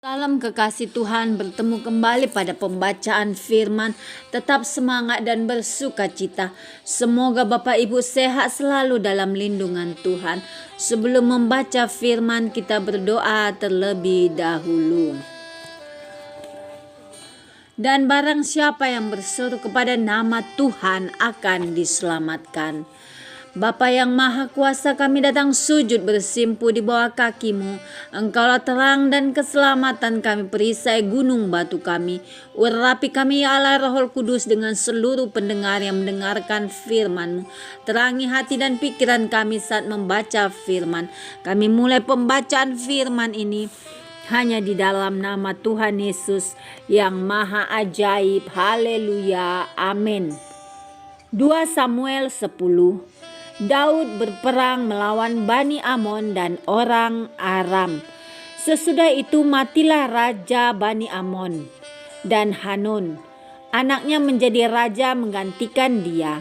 Salam kekasih Tuhan, bertemu kembali pada pembacaan firman. Tetap semangat dan bersuka cita. Semoga Bapak Ibu sehat selalu dalam lindungan Tuhan. Sebelum membaca firman, kita berdoa terlebih dahulu. Dan barang siapa yang berseru kepada nama Tuhan akan diselamatkan. Bapa yang Maha Kuasa, kami datang sujud bersimpu di bawah kaki-Mu. Engkaulah terang dan keselamatan kami, perisai gunung batu kami. Urapi kami ya Allah Roh Kudus dengan seluruh pendengar yang mendengarkan firman-Mu. Terangi hati dan pikiran kami saat membaca firman. Kami mulai pembacaan firman ini hanya di dalam nama Tuhan Yesus yang Maha Ajaib. Haleluya. Amin. 2 Samuel 10. Daud berperang melawan Bani Amon dan orang Aram. Sesudah itu matilah Raja Bani Amon, dan Hanun, anaknya, menjadi raja menggantikan dia.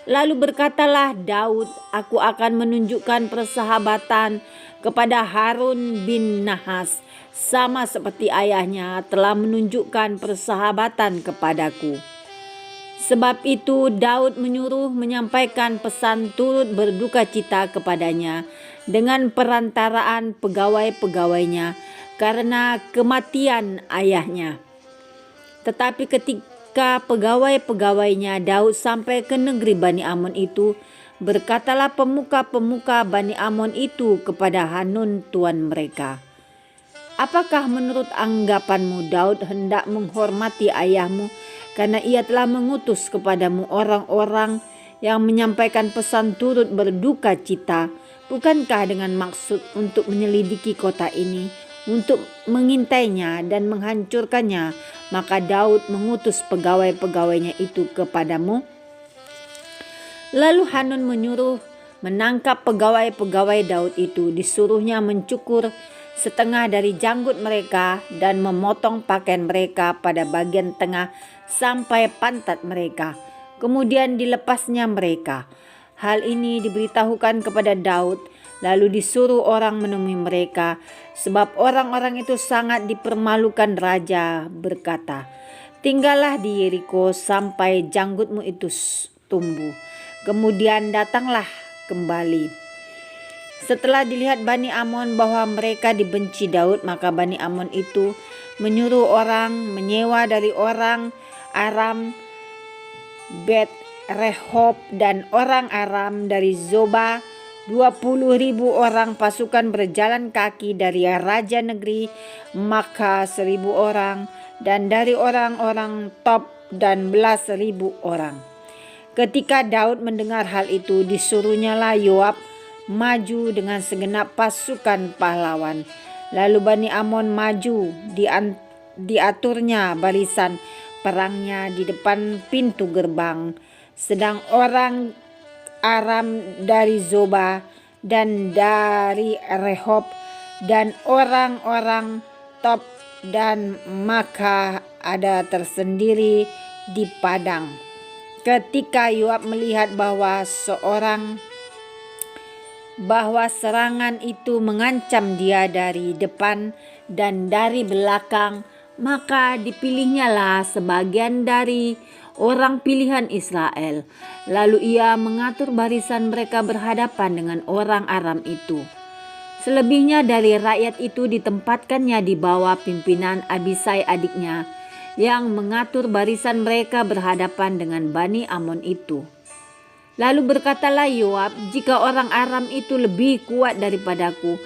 Lalu berkatalah Daud, aku akan menunjukkan persahabatan kepada Harun bin Nahas, sama seperti ayahnya telah menunjukkan persahabatan kepadaku. Sebab itu Daud menyuruh menyampaikan pesan turut berduka cita kepadanya dengan perantaraan pegawai-pegawainya karena kematian ayahnya. Tetapi ketika pegawai-pegawainya Daud sampai ke negeri Bani Amon itu, berkatalah pemuka-pemuka Bani Amon itu kepada Hanun tuan mereka, apakah menurut anggapanmu Daud hendak menghormati ayahmu karena ia telah mengutus kepadamu orang-orang yang menyampaikan pesan turut berduka cita? Bukankah dengan maksud untuk menyelidiki kota ini, untuk mengintainya dan menghancurkannya, maka Daud mengutus pegawai-pegawainya itu kepadamu? Lalu Hanun menyuruh menangkap pegawai-pegawai Daud itu. Disuruhnya mencukur setengah dari janggut mereka dan memotong pakaian mereka pada bagian tengah sampai pantat mereka. Kemudian dilepasnya mereka. Hal ini diberitahukan kepada Daud, lalu disuruh orang menemui mereka, sebab orang-orang itu sangat dipermalukan raja, berkata, tinggallah di Yeriko sampai janggutmu itu tumbuh. Kemudian datanglah kembali. Setelah dilihat Bani Amon bahwa mereka dibenci Daud, maka Bani Amon itu menyuruh orang menyewa dari orang Aram Bet Rehob dan orang Aram dari Zoba 20.000 orang pasukan berjalan kaki dari raja negeri Maka 1.000 orang dan dari orang-orang Top dan 11.000 orang. Ketika Daud mendengar hal itu, disuruhnyalah Yoab maju dengan segenap pasukan pahlawan. Lalu Bani Amon maju, diaturnya barisan perangnya di depan pintu gerbang, sedang orang Aram dari Zoba dan dari Rehob dan orang-orang Top dan Maka ada tersendiri di padang. Ketika Yoab melihat bahwa serangan itu mengancam dia dari depan dan dari belakang, maka dipilihnyalah sebagian dari orang pilihan Israel. Lalu ia mengatur barisan mereka berhadapan dengan orang Aram itu. Selebihnya dari rakyat itu ditempatkannya di bawah pimpinan Abisai adiknya, yang mengatur barisan mereka berhadapan dengan Bani Amon itu. Lalu berkatalah Yoab, jika orang Aram itu lebih kuat daripadaku,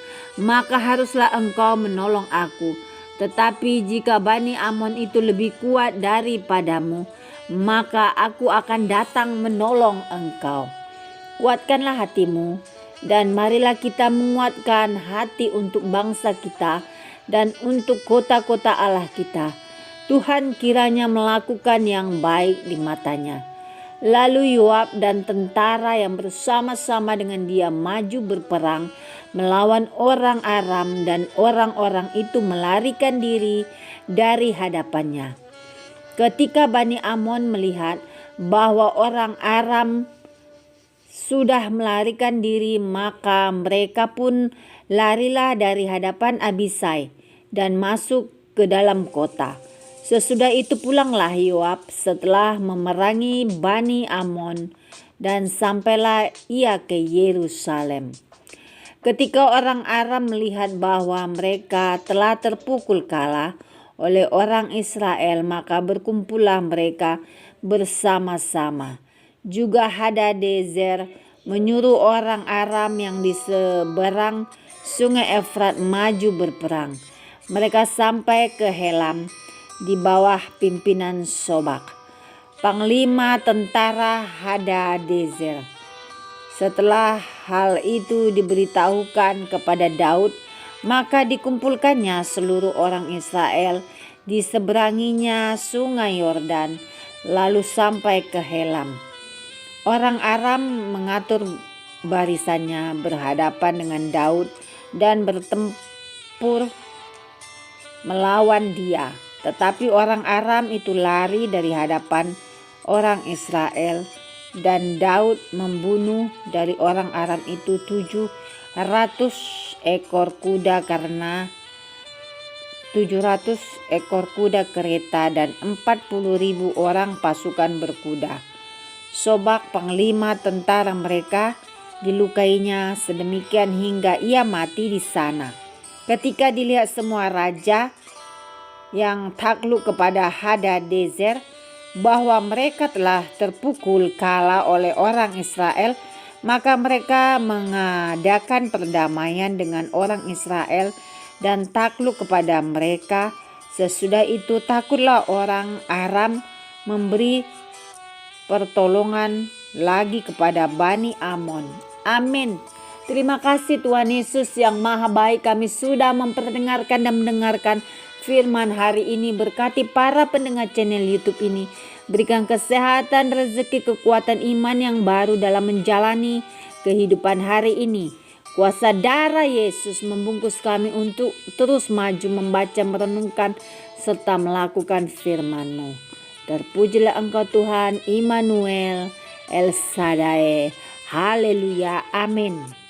maka haruslah engkau menolong aku. Tetapi jika Bani Amon itu lebih kuat daripadamu, maka aku akan datang menolong engkau. Kuatkanlah hatimu, dan marilah kita menguatkan hati untuk bangsa kita dan untuk kota-kota Allah kita. Tuhan kiranya melakukan yang baik di matanya. Lalu Yoab dan tentara yang bersama-sama dengan dia maju berperang melawan orang Aram, dan orang-orang itu melarikan diri dari hadapannya. Ketika Bani Amon melihat bahwa orang Aram sudah melarikan diri, maka mereka pun larilah dari hadapan Abisai. dan masuk ke dalam kota. Sesudah itu pulanglah Yoab setelah memerangi Bani Amon dan sampailah ia ke Yerusalem. Ketika orang Aram melihat bahwa mereka telah terpukul kalah oleh orang Israel, maka berkumpullah mereka bersama-sama. Juga Hadadezer menyuruh orang Aram yang di seberang sungai Efrat maju berperang. Mereka sampai ke Helam di bawah pimpinan Sobak, panglima tentara Hadadezer. Setelah hal itu diberitahukan kepada Daud, maka dikumpulkannya seluruh orang Israel di seberanginya sungai Yordan, lalu sampai ke Helam. Orang Aram mengatur barisannya berhadapan dengan Daud dan bertempur melawan dia. Tetapi orang Aram itu lari dari hadapan orang Israel, dan Daud membunuh dari orang Aram itu 700 ekor kuda karena 700 ekor kuda kereta dan 40.000 orang pasukan berkuda. Sobak panglima tentara mereka dilukainya sedemikian hingga ia mati di sana. Ketika dilihat semua raja yang takluk kepada Hadadezer bahwa mereka telah terpukul kalah oleh orang Israel, maka mereka mengadakan perdamaian dengan orang Israel dan takluk kepada mereka. Sesudah itu takutlah orang Aram memberi pertolongan lagi kepada Bani Amon. Amin. Terima kasih Tuhan Yesus yang maha baik, kami sudah memperdengarkan dan mendengarkan firman hari ini. Berkati para pendengar channel YouTube ini. Berikan kesehatan, rezeki, kekuatan iman yang baru dalam menjalani kehidupan hari ini. Kuasa darah Yesus membungkus kami untuk terus maju membaca, merenungkan, serta melakukan firman-Mu. Terpujilah Engkau Tuhan, Immanuel, El Shaddai. Haleluya. Amin.